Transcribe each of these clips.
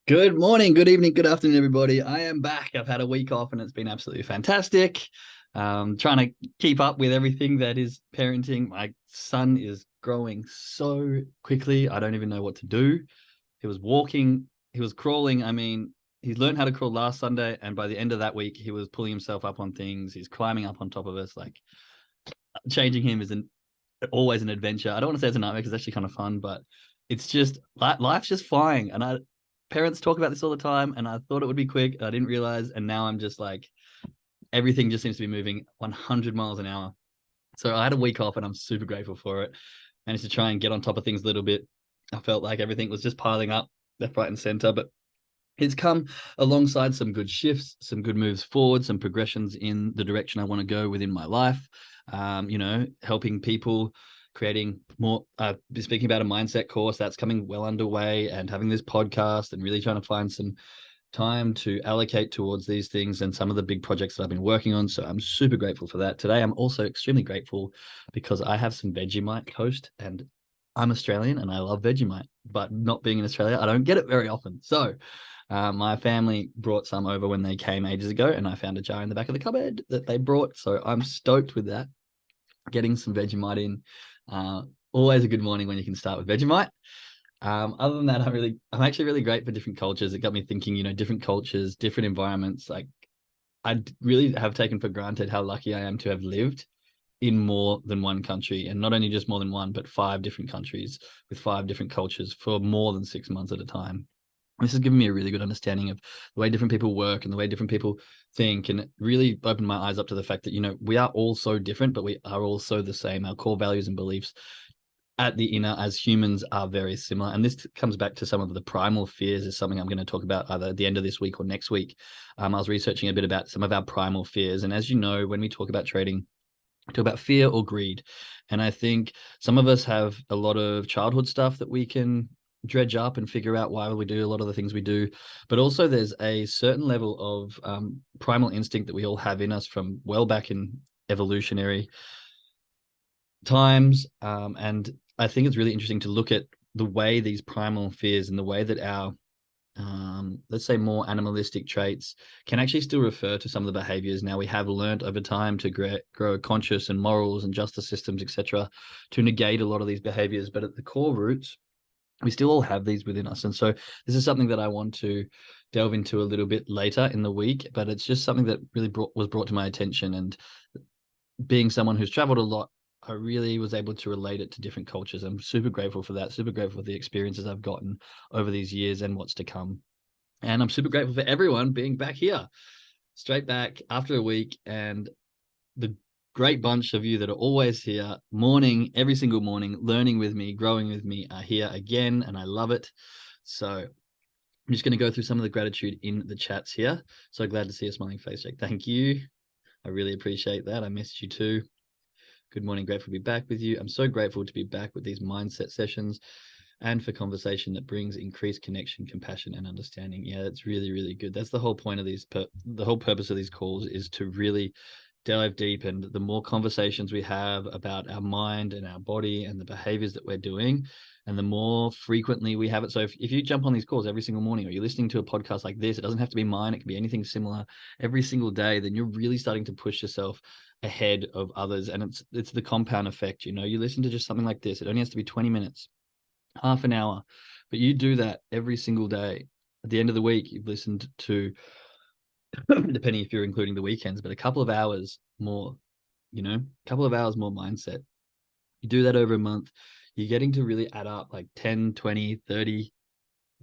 Good morning, good evening, good afternoon, everybody. I am back. I've had a week off and it's been absolutely fantastic. Trying to keep up with everything that is parenting. My son is growing so quickly. I don't even know what to do. He was walking, he was crawling. I mean, he's learned how to crawl last Sunday, and by the end of that week, he was pulling himself up on things. He's climbing up on top of us. Like changing him is always an adventure. I don't want to say it's a nightmare because it's actually kind of fun, but it's just life's just flying. And parents talk about this all the time, and I thought it would be quick. I didn't realize, and now I'm just like everything just seems to be moving 100 miles an hour. So I had a week off, and I'm super grateful for it. Managed to try and get on top of things a little bit. I felt like everything was just piling up left, right, and center, but it's come alongside some good shifts, some good moves forward, some progressions in the direction I want to go within my life. Helping people, creating more, speaking about a mindset course that's coming well underway, and having this podcast, and really trying to find some time to allocate towards these things and some of the big projects that I've been working on. So I'm super grateful for that. Today, I'm also extremely grateful because I have some Vegemite toast, and I'm Australian and I love Vegemite, but not being in Australia, I don't get it very often. So my family brought some over when they came ages ago, and I found a jar in the back of the cupboard that they brought. So I'm stoked with that. Getting some Vegemite in. Always a good morning when you can start with Vegemite. Other than that, I'm actually really great for different cultures. It got me thinking, different cultures, different environments. Like I really have taken for granted how lucky I am to have lived in more than one country, and not only just more than one, but 5 different countries with 5 different cultures for more than 6 months at a time. This has given me a really good understanding of the way different people work and the way different people think, and it really opened my eyes up to the fact that, we are all so different, but we are also the same. Our core values and beliefs at the inner as humans are very similar. And this comes back to some of the primal fears, is something I'm going to talk about either at the end of this week or next week. I was researching a bit about some of our primal fears. And as you know, when we talk about trading, we talk about fear or greed. And I think some of us have a lot of childhood stuff that we can dredge up and figure out why we do a lot of the things we do. But also there's a certain level of primal instinct that we all have in us from well back in evolutionary times. And I think it's really interesting to look at the way these primal fears and the way that our let's say more animalistic traits can actually still refer to some of the behaviors. Now we have learned over time to grow conscious and morals and justice systems, etc., to negate a lot of these behaviors. But at the core roots, we still all have these within us. And so this is something that I want to delve into a little bit later in the week, but it's just something that really was brought to my attention. And being someone who's traveled a lot, I really was able to relate it to different cultures. I'm super grateful for that, super grateful for the experiences I've gotten over these years and what's to come. And I'm super grateful for everyone being back here, straight back after a week. And the great bunch of you that are always here, every single morning, learning with me, growing with me, are here again. And I love it. So I'm just going to go through some of the gratitude in the chats here. So glad to see a smiling face, Jake. Thank you. I really appreciate that. I missed you too. Good morning. Grateful to be back with you. I'm so grateful to be back with these mindset sessions and for conversation that brings increased connection, compassion, and understanding. Yeah, it's really, really good. That's the whole point of these, the whole purpose of these calls is to really dive deep. And the more conversations we have about our mind and our body and the behaviors that we're doing, and the more frequently we have it. So if you jump on these calls every single morning, or you're listening to a podcast like this, it doesn't have to be mine, it can be anything similar every single day, then you're really starting to push yourself ahead of others. And it's the compound effect. You listen to just something like this, it only has to be 20 minutes, half an hour, but you do that every single day. At the end of the week, you've listened to, depending if you're including the weekends, but a couple of hours more, a couple of hours more mindset. You do that over a month, you're getting to really add up like 10, 20, 30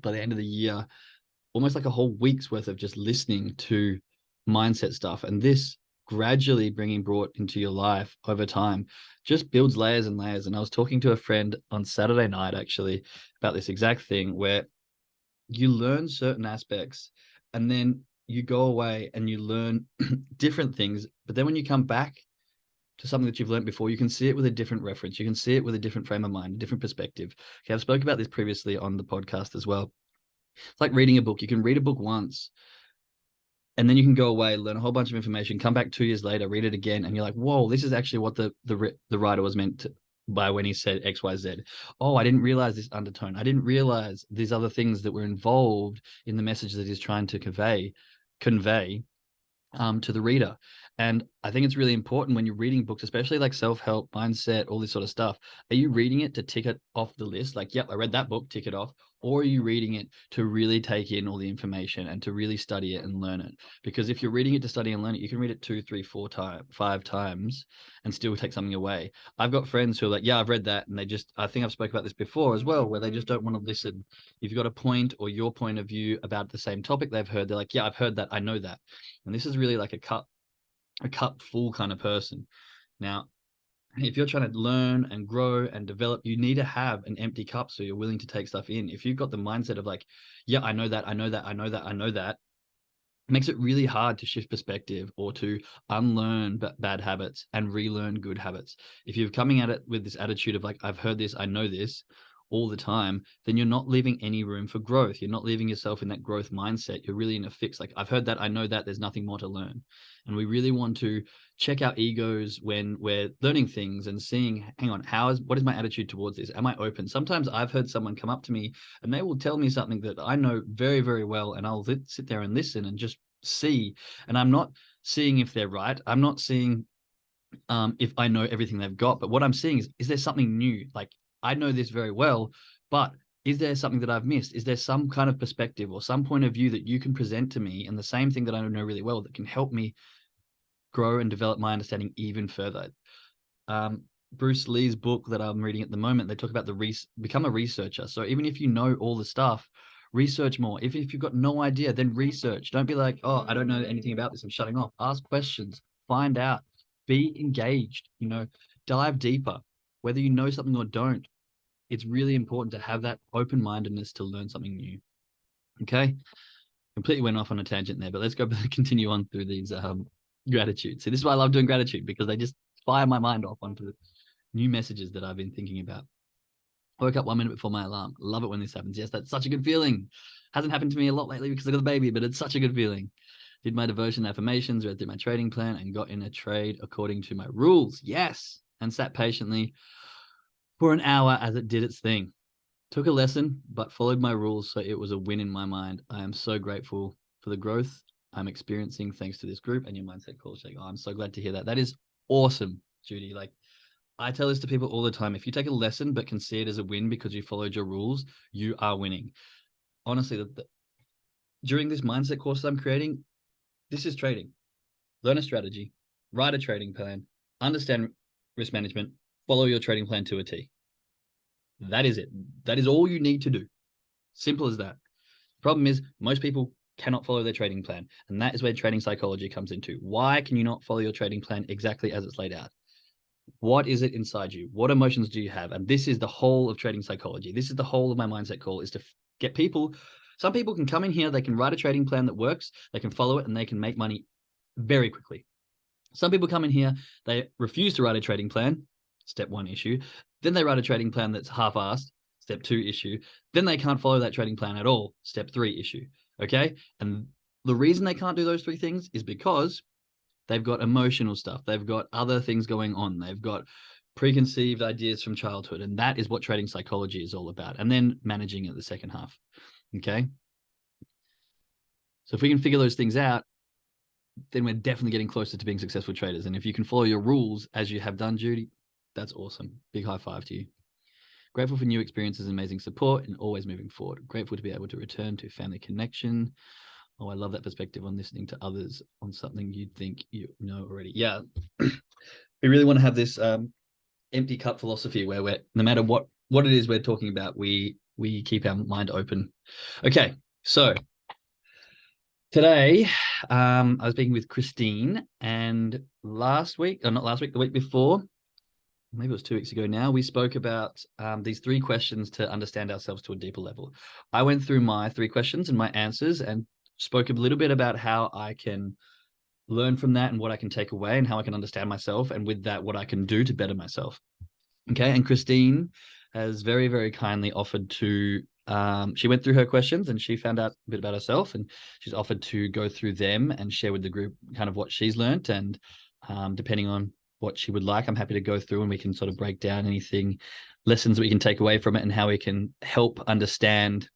by the end of the year, almost like a whole week's worth of just listening to mindset stuff. And this gradually brought into your life over time just builds layers and layers. And I was talking to a friend on Saturday night actually about this exact thing, where you learn certain aspects and then you go away and you learn different things. But then when you come back to something that you've learned before, you can see it with a different reference. You can see it with a different frame of mind, a different perspective. Okay, I've spoken about this previously on the podcast as well. It's like reading a book. You can read a book once, and then you can go away, learn a whole bunch of information, come back 2 years later, read it again, and you're like, whoa, this is actually what the writer was meant by when he said XYZ. Oh, I didn't realize this undertone. I didn't realize these other things that were involved in the message that he's trying to convey to the reader. And I think it's really important when you're reading books, especially like self-help, mindset, all this sort of stuff. Are you reading it to tick it off the list? Like, yep, I read that book, tick it off. Or are you reading it to really take in all the information and to really study it and learn it? Because if you're reading it to study and learn it, you can read it 2, 3, 4 times, 5 times and still take something away. I've got friends who are like, yeah, I've read that. And they just, I think I've spoke about this before as well, where they just don't want to listen. If you've got a point or your point of view about the same topic they've heard, they're like, yeah, I've heard that. I know that. And this is really like a cup full kind of person. Now, if you're trying to learn and grow and develop, you need to have an empty cup so you're willing to take stuff in. If you've got the mindset of like, yeah, I know that, I know that, I know that, I know that, it makes it really hard to shift perspective or to unlearn bad habits and relearn good habits. If you're coming at it with this attitude of like, I've heard this, I know this all the time, then you're not leaving any room for growth. You're not leaving yourself in that growth mindset. You're really in a fix. Like, I've heard that, I know that, there's nothing more to learn. And we really want to check our egos when we're learning things and seeing, hang on, what is my attitude towards this? Am I open? Sometimes I've heard someone come up to me and they will tell me something that I know very, very well. And I'll sit there and listen and just see. And I'm not seeing if they're right. I'm not seeing if I know everything they've got. But what I'm seeing is there something new? Like, I know this very well, but is there something that I've missed? Is there some kind of perspective or some point of view that you can present to me, and the same thing that I know really well that can help me grow and develop my understanding even further? Bruce Lee's book that I'm reading at the moment, they talk about become a researcher. So even if you know all the stuff, research more. If you've got no idea, then research. Don't be like, oh, I don't know anything about this, I'm shutting off. Ask questions, find out, be engaged, dive deeper. Whether you know something or don't, it's really important to have that open-mindedness to learn something new. Okay, completely went off on a tangent there, but let's go continue on through these gratitude. So this is why I love doing gratitude, because they just fire my mind off onto new messages that I've been thinking about. I woke up 1 minute before my alarm. Love it when this happens. Yes, that's such a good feeling. Hasn't happened to me a lot lately because I got the baby, but it's such a good feeling. Did my devotion affirmations, read through my trading plan, and got in a trade according to my rules. Yes. And sat patiently for an hour as it did its thing. Took a lesson, but followed my rules, so it was a win in my mind. I am so grateful for the growth I'm experiencing thanks to this group and your mindset coach. Oh, I'm so glad to hear that. That is awesome, Judy. Like, I tell this to people all the time. If you take a lesson but can see it as a win because you followed your rules, you are winning. Honestly, during this mindset course that I'm creating, this is trading. Learn a strategy, write a trading plan, understand risk management, follow your trading plan to a T. That is it. That is all you need to do. Simple as that. Problem is, most people cannot follow their trading plan. And that is where trading psychology comes into. Why can you not follow your trading plan exactly as it's laid out? What is it inside you? What emotions do you have? And this is the whole of trading psychology. This is the whole of my mindset call, is to get people. Some people can come in here, they can write a trading plan that works, they can follow it, and they can make money very quickly. Some people come in here, they refuse to write a trading plan, step 1 issue. Then they write a trading plan that's half-assed, step 2 issue. Then they can't follow that trading plan at all, step 3 issue. Okay. And the reason they can't do those 3 things is because they've got emotional stuff. They've got other things going on. They've got preconceived ideas from childhood. And that is what trading psychology is all about. And then managing it the second half. Okay. So if we can figure those things out, then we're definitely getting closer to being successful traders. And if you can follow your rules as you have done, Judy, that's awesome. Big high five to you. Grateful for new experiences and amazing support and always moving forward. Grateful to be able to return to family connection. Oh, I love that perspective on listening to others on something you'd think you know already. Yeah. We really want to have this empty cup philosophy where we're, no matter what it is we're talking about, we keep our mind open. Okay. So today, I was speaking with Kristine, and the week before, maybe it was 2 weeks ago now, we spoke about these 3 questions to understand ourselves to a deeper level. I went through my 3 questions and my answers and spoke a little bit about how I can learn from that and what I can take away and how I can understand myself, and with that, what I can do to better myself. Okay. And Kristine has very, very kindly offered to, she went through her questions and she found out a bit about herself, and she's offered to go through them and share with the group kind of what she's learned. And depending on what she would like, I'm happy to go through and we can sort of break down anything, lessons that we can take away from it, and how we can help understand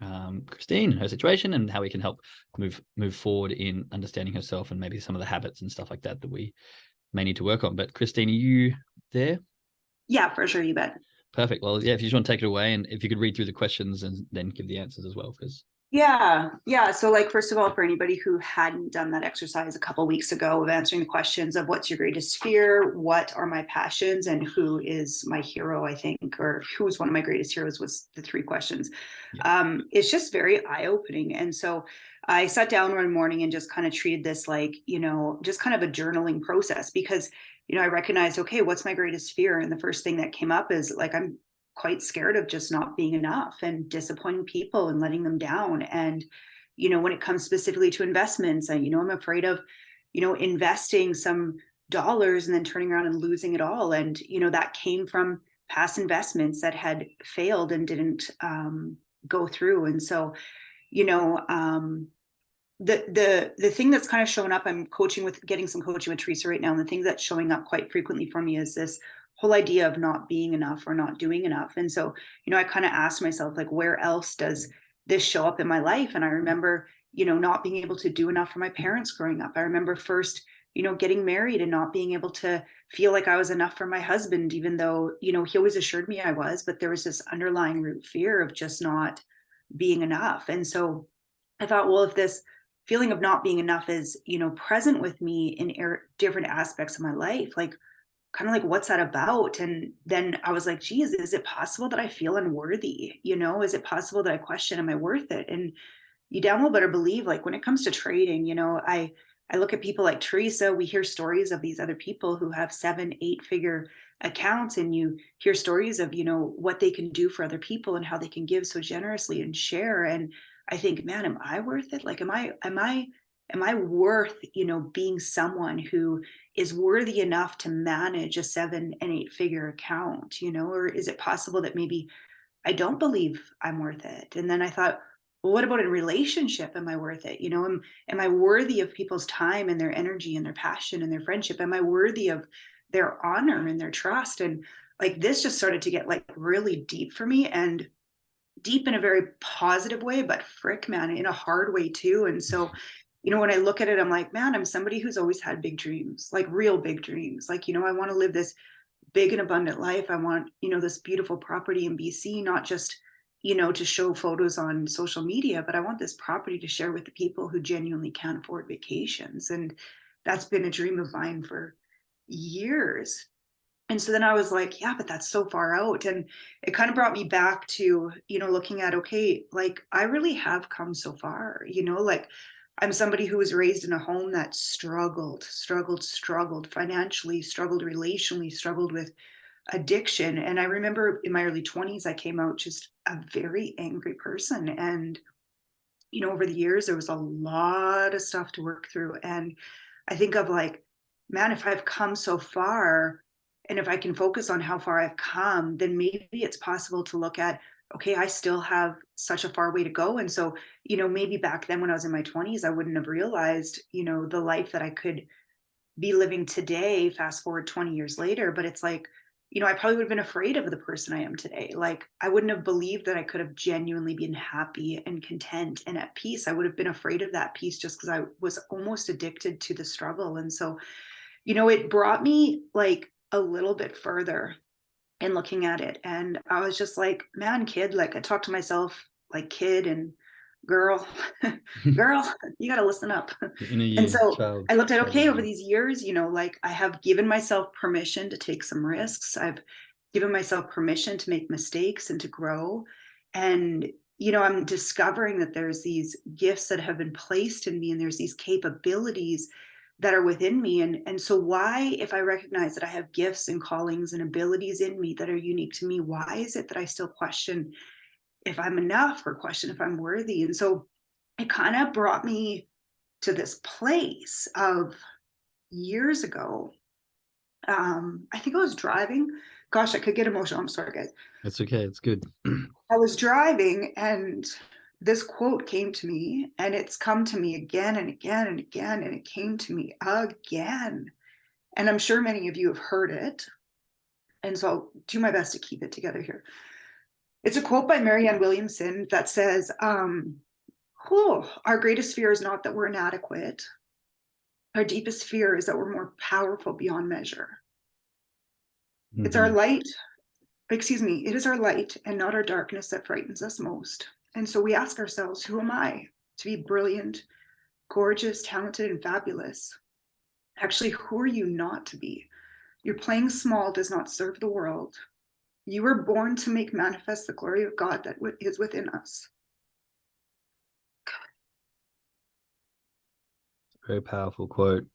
Kristine and her situation, and how we can help move forward in understanding herself and maybe some of the habits and stuff like that that we may need to work on. But Kristine, are you there? Yeah, for sure, you bet. Perfect. Well, yeah, if you just want to take it away, and if you could read through the questions and then give the answers as well, because Yeah. So, like, first of all, for anybody who hadn't done that exercise a couple weeks ago of answering the questions of what's your greatest fear, what are my passions, and who is my hero, I think, or who's one of my greatest heroes was the three questions. yeah. It's just very eye opening. And so I sat down one morning and just kind of treated this like, just kind of a journaling process because, I recognized, okay, what's my greatest fear? And the first thing that came up is like, I'm quite scared of just not being enough and disappointing people and letting them down. And, when it comes specifically to investments, and, I'm afraid of, investing some dollars and then turning around and losing it all. And, that came from past investments that had failed and didn't go through. And so, you know, the thing that's kind of showing up, I'm getting some coaching with Teresa right now. And the thing that's showing up quite frequently for me is this whole idea of not being enough or not doing enough. And so, I kind of asked myself, like, where else does this show up in my life? And I remember, not being able to do enough for my parents growing up. I remember first, getting married and not being able to feel like I was enough for my husband, even though, he always assured me I was, but there was this underlying root fear of just not being enough. And so I thought, well, if this feeling of not being enough is, present with me in different aspects of my life, like, kind of like, what's that about? And then I was like, geez, is it possible that I feel unworthy? Is it possible that I question, am I worth it? And you damn well better believe, like, when it comes to trading, I look at people like Teresa. We hear stories of these other people who have 7, 8 figure accounts, and you hear stories of, what they can do for other people and how they can give so generously and share. And I think, man, am I worth it? Like, am I worth, being someone who is worthy enough to manage a 7 and 8 figure account, or is it possible that maybe I don't believe I'm worth it? And then I thought, well, what about in relationship? Am I worth it? Am I worthy of people's time and their energy and their passion and their friendship? Am I worthy of their honor and their trust? And like, this just started to get like really deep for me, and deep in a very positive way, but frick, man, in a hard way too. And so, when I look at it, I'm like, man, I'm somebody who's always had big dreams, like real big dreams. Like, I want to live this big and abundant life. I want, this beautiful property in BC, not just, to show photos on social media, but I want this property to share with the people who genuinely can't afford vacations. And that's been a dream of mine for years. And so then I was like, yeah, but that's so far out. And it kind of brought me back to, looking at, okay, like, I really have come so far, like, I'm somebody who was raised in a home that struggled financially, struggled relationally, struggled with addiction. And I remember in my early 20s, I came out just a very angry person. And, over the years, there was a lot of stuff to work through. And I think of like, man, if I've come so far, and if I can focus on how far I've come, then maybe it's possible to look at, okay, I still have such a far way to go. And so, maybe back then when I was in my 20s, I wouldn't have realized, the life that I could be living today, fast forward 20 years later. But it's like, I probably would have been afraid of the person I am today. Like, I wouldn't have believed that I could have genuinely been happy and content and at peace. I would have been afraid of that peace just because I was almost addicted to the struggle. And so, it brought me like a little bit further in looking at it. And I was just like, man, kid, like, I talked to myself like, kid and girl, girl, you got to listen up. In a And year, so child, I looked at, child okay, over energy. these years, like, I have given myself permission to take some risks. I've given myself permission to make mistakes and to grow. And, I'm discovering that there's these gifts that have been placed in me, and there's these capabilities that are within me. And so why, if I recognize that I have gifts and callings and abilities in me that are unique to me, why is it that I still question if I'm enough, or question if I'm worthy? And so it kind of brought me to this place of years ago. I think I was driving. Gosh, I could get emotional. I'm sorry, guys. It's okay. It's good. I was driving, and this quote came to me, and it's come to me again and again and again. And it came to me again. And I'm sure many of you have heard it. And so I'll do my best to keep it together here. It's a quote by Marianne Williamson that says, our greatest fear is not that we're inadequate. Our deepest fear is that we're more powerful beyond measure. It's our light, it is our light and not our darkness that frightens us most. And so we ask ourselves, who am I to be brilliant, gorgeous, talented, and fabulous? Actually, who are you not to be? Your playing small does not serve the world. You were born to make manifest the glory of God that is within us. Very powerful quote.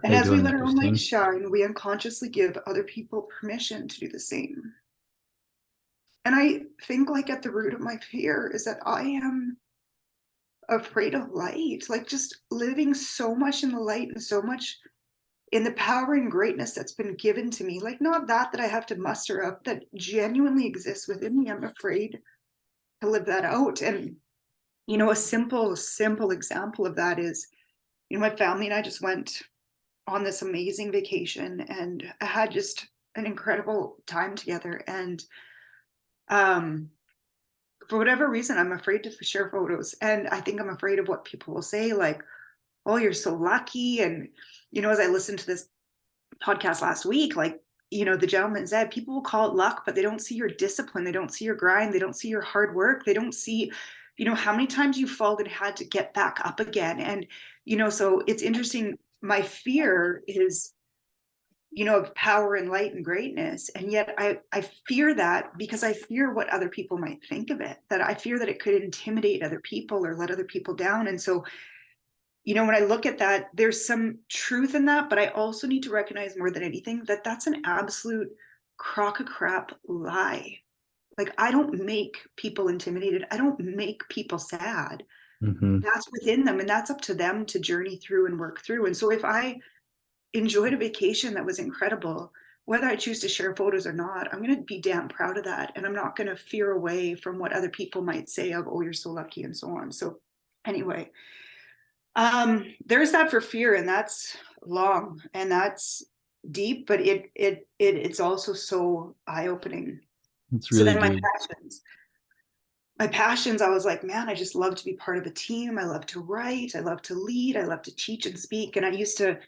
And How you as we doing let there, our own light Kristine? shine, we unconsciously give other people permission to do the same. And I think, like, at the root of my fear is that I am afraid of light, like just living so much in the light and so much in the power and greatness that's been given to me, like not that I have to muster up, that genuinely exists within me. I'm afraid to live that out. And a simple example of that is, my family and I just went on this amazing vacation, and I had just an incredible time together. And for whatever reason, I'm afraid to share photos, and I think I'm afraid of what people will say, like, oh, you're so lucky. And as I listened to this podcast last week, like, the gentleman said, people will call it luck, but they don't see your discipline, they don't see your grind, they don't see your hard work, they don't see how many times you fall and had to get back up again. And so it's interesting. My fear is of power and light and greatness, and yet I fear that because I fear what other people might think of it, that I fear that it could intimidate other people or let other people down. And so when I look at that, there's some truth in that, but I also need to recognize more than anything that that's an absolute crock of crap lie. Like, I don't make people intimidated. I don't make people sad. That's within them, and that's up to them to journey through and work through. And so if I enjoyed a vacation that was incredible, whether I choose to share photos or not, I'm going to be damn proud of that. And I'm not going to fear away from what other people might say of, oh, you're so lucky, and so on. So anyway, there's that for fear, and that's long and that's deep, but it's also so eye-opening. It's So really then good. my passions, I was like, man, I just love to be part of a team. I love to write, I love to lead, I love to teach and speak. And I used to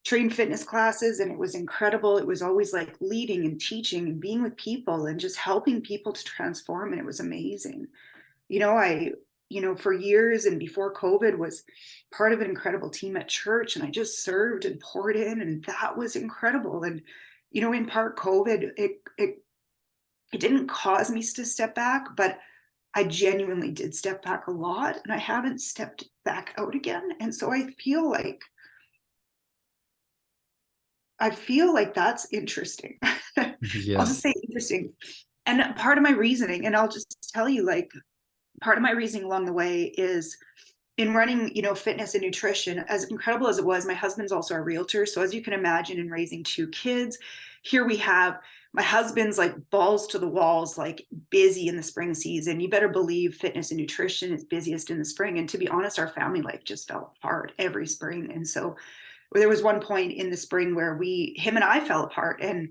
train fitness classes, and it was incredible. It was always like leading and teaching and being with people and just helping people to transform, and it was amazing. I for years and before COVID was part of an incredible team at church, and I just served and poured in, and that was incredible. And in part, COVID, it didn't cause me to step back, but I genuinely did step back a lot, and I haven't stepped back out again. And so I feel like that's interesting. I'll Yeah. just say interesting. And part of my reasoning, and I'll just tell you, like, part of my reasoning along the way is in running, fitness and nutrition. As incredible as it was, my husband's also a realtor. So as you can imagine, in raising two kids, here we have my husband's like balls to the walls, like busy in the spring season. You better believe fitness and nutrition is busiest in the spring. And to be honest, our family life just fell apart every spring. And so there was one point in the spring where him and I fell apart, and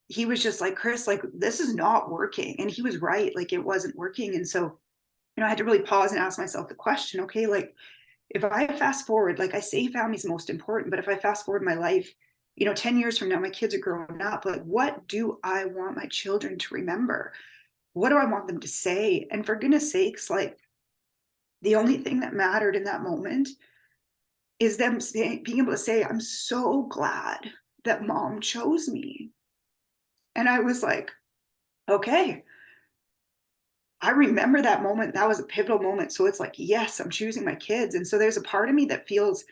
he was just like, Chris, like, this is not working. And he was right. Like, it wasn't working. And so I had to really pause and ask myself the question, okay, like, if I fast forward, like, I say family's most important, but if I fast forward my life, 10 years from now, my kids are growing up, like, what do I want my children to remember? What do I want them to say? And for goodness sakes, like, the only thing that mattered in that moment is them being able to say, I'm so glad that mom chose me. And I was like, okay, I remember that moment. That was a pivotal moment. So it's like, yes, I'm choosing my kids. And so there's a part of me that feels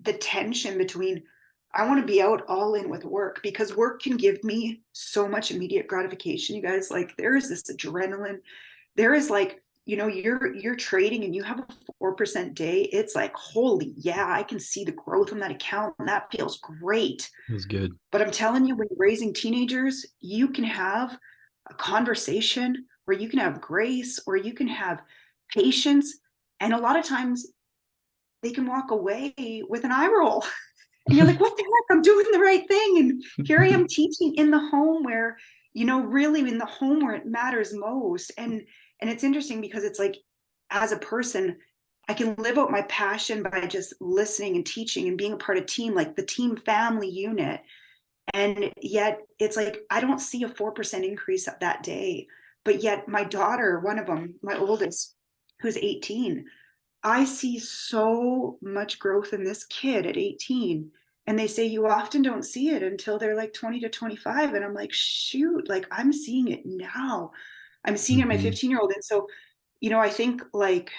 the tension between, I want to be out all in with work, because work can give me so much immediate gratification. You guys, like, there is this adrenaline. There is, like, you're trading and you have a 4% day. It's like, holy yeah, I can see the growth on that account, and that feels great. It was good. But I'm telling you, when you're raising teenagers, you can have a conversation, or you can have grace, or you can have patience. And a lot of times they can walk away with an eye roll. And you're like, what the heck? I'm doing the right thing. And here I am teaching in the home where, really in the home where it matters most. And it's interesting because it's like, as a person, I can live out my passion by just listening and teaching and being a part of team, like the team family unit. And yet it's like, I don't see a 4% increase that day. But yet my daughter, one of them, my oldest, who's 18, I see so much growth in this kid at 18. And they say you often don't see it until they're like 20 to 25. And I'm like, shoot, like I'm seeing it now. I'm seeing it in my Mhm. 15-year-old. And so, I think like,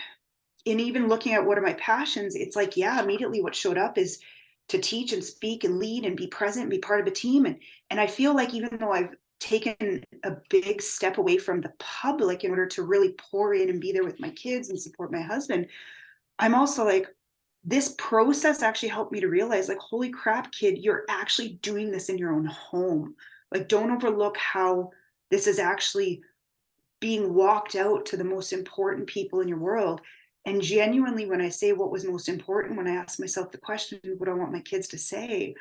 in even looking at what are my passions, it's like, yeah, immediately what showed up is to teach and speak and lead and be present and be part of a team. And I feel like even though I've taken a big step away from the public in order to really pour in and be there with my kids and support my husband, I'm also like, this process actually helped me to realize, like, holy crap, kid, you're actually doing this in your own home. Like, don't overlook how this is actually being walked out to the most important people in your world. And genuinely, when I say what was most important, when I ask myself the question, what do I want my kids to say?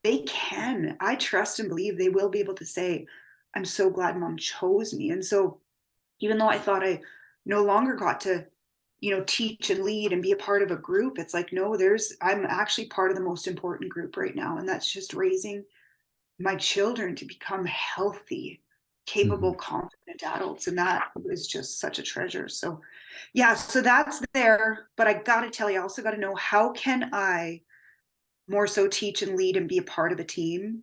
They can. I trust and believe they will be able to say, I'm so glad mom chose me. And so, even though I thought I no longer got to, teach and lead and be a part of a group, it's like, no, I'm actually part of the most important group right now. And that's just raising my children to become healthy, capable, Mhm. confident adults. And that was just such a treasure. So, yeah, so that's there. But I got to tell you, I also got to know, how can I more so teach and lead and be a part of a team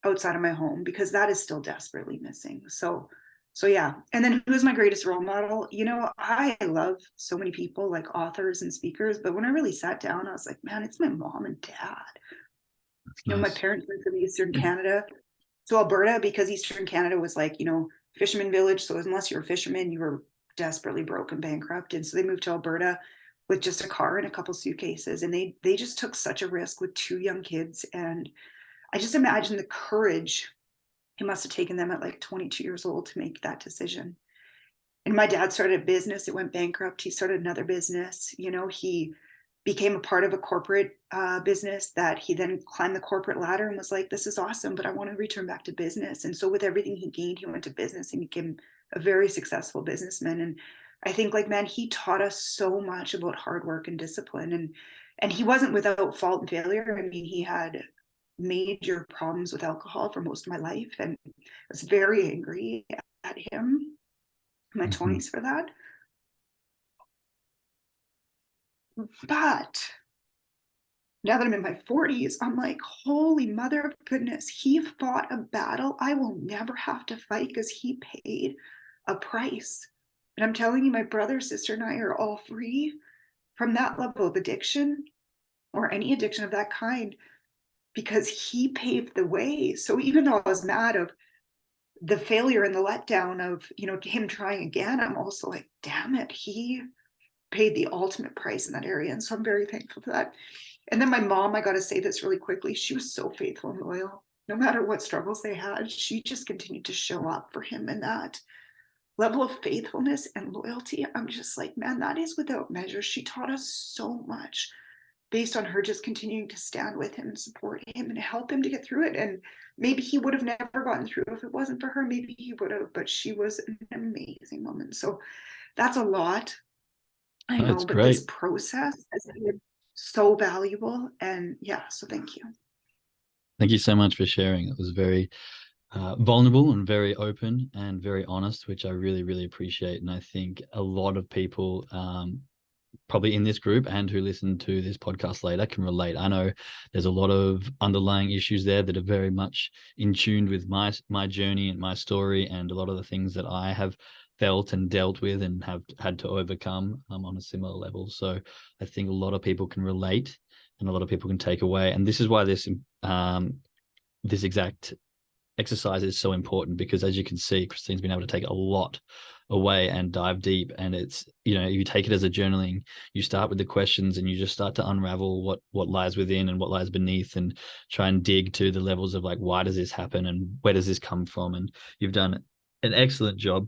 outside of my home, because that is still desperately missing. So yeah. And then who's my greatest role model? I love so many people, like authors and speakers, but when I really sat down, I was like, man, it's my mom and dad. That's My nice. parents were from Eastern Canada to Alberta, because Eastern Canada was like, fisherman village. So unless you're a fisherman, you were desperately broke and bankrupt. And so they moved to Alberta with just a car and a couple suitcases. And they just took such a risk with two young kids. And I just imagine the courage it must have taken them at like 22 years old to make that decision. And my dad started a business. It went bankrupt. He started another business. He became a part of a corporate business that he then climbed the corporate ladder and was like, this is awesome, but I want to return back to business. And so with everything he gained, he went to business and became a very successful businessman. And I think, like, man, he taught us so much about hard work and discipline. And he wasn't without fault and failure. I mean, he had major problems with alcohol for most of my life. And I was very angry at him in my Mhm. 20s for that. But now that I'm in my 40s, I'm like, holy mother of goodness, he fought a battle I will never have to fight, because he paid a price. And I'm telling you, my brother, sister, and I are all free from that level of addiction, or any addiction of that kind, because he paved the way. So even though I was mad of the failure and the letdown of, him trying again, I'm also like, damn it, he paid the ultimate price in that area. And so I'm very thankful for that. And then my mom, I got to say this really quickly, she was so faithful and loyal. No matter what struggles they had, she just continued to show up for him. And that level of faithfulness and loyalty, I'm just like, man, that is without measure. She taught us so much based on her just continuing to stand with him and support him and help him to get through it. And maybe he would have never gotten through if it wasn't for her. Maybe he would have, but she was an amazing woman. So that's a lot, I That's know, but this great. process has been so valuable. And yeah, so thank you. Thank you so much for sharing. It was very vulnerable and very open and very honest, which I really, really appreciate. And I think a lot of people, probably in this group and who listen to this podcast later, can relate. I know there's a lot of underlying issues there that are very much in tune with my journey and my story, and a lot of the things that I have felt and dealt with and have had to overcome on a similar level. So I think a lot of people can relate and a lot of people can take away. And this is why this exact exercise is so important, because as you can see, Kristine's been able to take a lot away and dive deep. And it's, you take it as a journaling, you start with the questions and you just start to unravel what lies within and what lies beneath, and try and dig to the levels of like, why does this happen and where does this come from? And you've done an excellent job.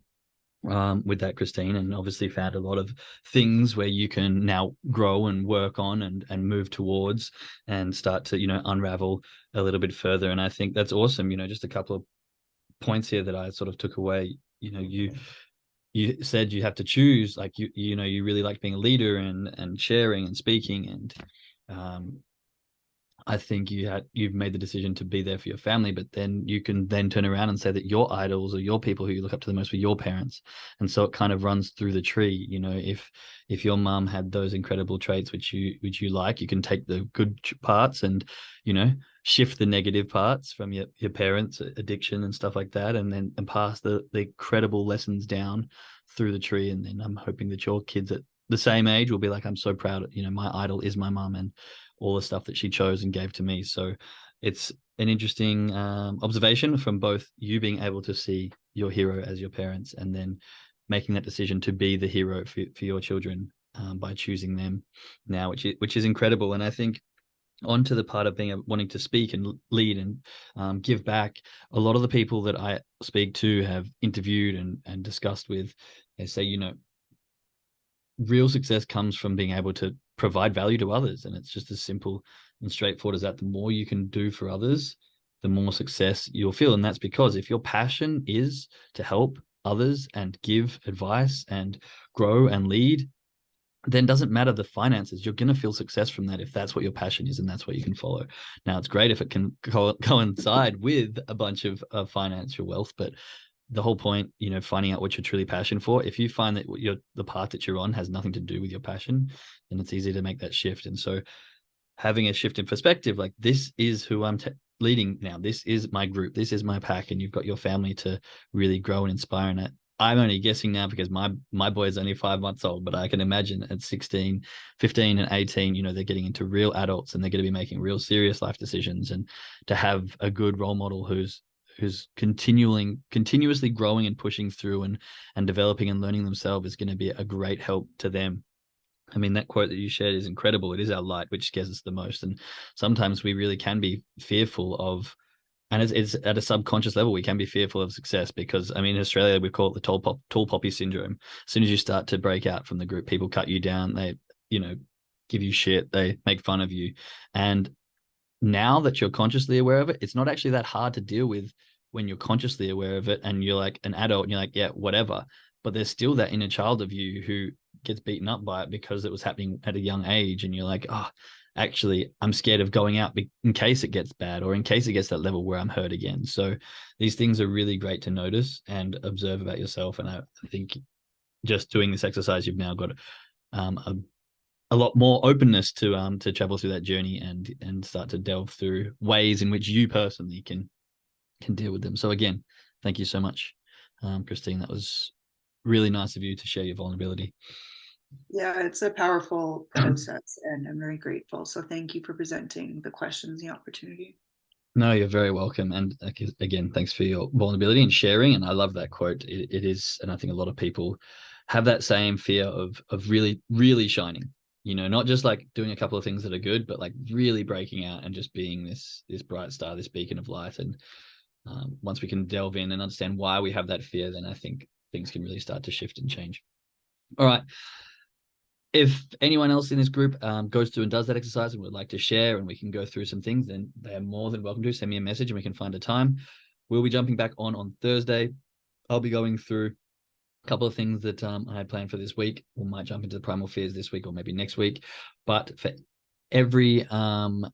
with that, Kristine, and obviously found a lot of things where you can now grow and work on and move towards and start to, unravel a little bit further. And I think that's awesome. Just a couple of points here that I sort of took away. You said you have to choose, like you really like being a leader and sharing and speaking, and I think you've made the decision to be there for your family, but then you can then turn around and say that your idols or your people who you look up to the most were your parents. And so it kind of runs through the tree. If your mom had those incredible traits which you like, you can take the good parts and, shift the negative parts from your parents' addiction and stuff like that, and pass the incredible lessons down through the tree. And then I'm hoping that your kids at the same age will be like, I'm so proud, my idol is my mom and all the stuff that she chose and gave to me. So it's an interesting observation from both you being able to see your hero as your parents and then making that decision to be the hero for your children by choosing them now, which is incredible. And I think on to the part of wanting to speak and lead and give back. A lot of the people that I speak to have interviewed and discussed with, they say, real success comes from being able to provide value to others. And it's just as simple and straightforward as that. The more you can do for others, the more success you'll feel. And that's because if your passion is to help others and give advice and grow and lead, then doesn't matter the finances. You're going to feel success from that if that's what your passion is and that's what you can follow. Now, it's great if it can coincide with a bunch of financial wealth, but the whole point, finding out what you're truly passionate for. If you find that the path that you're on has nothing to do with your passion, then it's easy to make that shift. And so having a shift in perspective, like this is who I'm leading now. This is my group. This is my pack. And you've got your family to really grow and inspire. And I'm only guessing now because my boy is only 5 months old, but I can imagine at 16, 15 and 18, they're getting into real adults and they're going to be making real serious life decisions. And to have a good role model who's continuously growing and pushing through and developing and learning themselves is going to be a great help to them. I mean, that quote that you shared is incredible. It is our light, which scares us the most. And sometimes we really can be fearful of, and it's at a subconscious level, we can be fearful of success because, I mean, in Australia, we call it the tall poppy syndrome. As soon as you start to break out from the group, people cut you down. They, give you shit. They make fun of you. And now that you're consciously aware of it, it's not actually that hard to deal with when you're consciously aware of it and you're like an adult and you're like, yeah, whatever. But there's still that inner child of you who gets beaten up by it because it was happening at a young age. And you're like, oh, actually, I'm scared of going out in case it gets bad or in case it gets that level where I'm hurt again. So these things are really great to notice and observe about yourself. And I think just doing this exercise, you've now got a lot more openness to travel through that journey and start to delve through ways in which you personally can deal with them. So again, thank you so much, Kristine. That was really nice of you to share your vulnerability. Yeah, it's a powerful process and I'm very grateful. So thank you for presenting the questions, the opportunity. No, you're very welcome. And again, thanks for your vulnerability and sharing. And I love that quote. It is, and I think a lot of people have that same fear of really, really shining. Not just like doing a couple of things that are good, but like really breaking out and just being this bright star, this beacon of light. And once we can delve in and understand why we have that fear, then I think things can really start to shift and change. All right. If anyone else in this group goes through and does that exercise and would like to share and we can go through some things, then they are more than welcome to send me a message and we can find a time. We'll be jumping back on Thursday. I'll be going through a couple of things that I had planned for this week. We might jump into the primal fears this week or maybe next week. But for everyone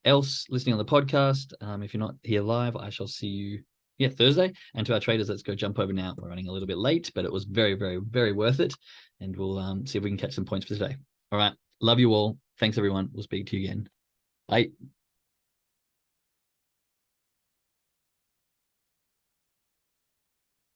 else listening on the podcast, if you're not here live, I shall see you Thursday. And to our traders, let's go jump over now. We're running a little bit late, but it was very, very, very worth it. And we'll see if we can catch some points for today. All right. Love you all. Thanks, everyone. We'll speak to you again. Bye.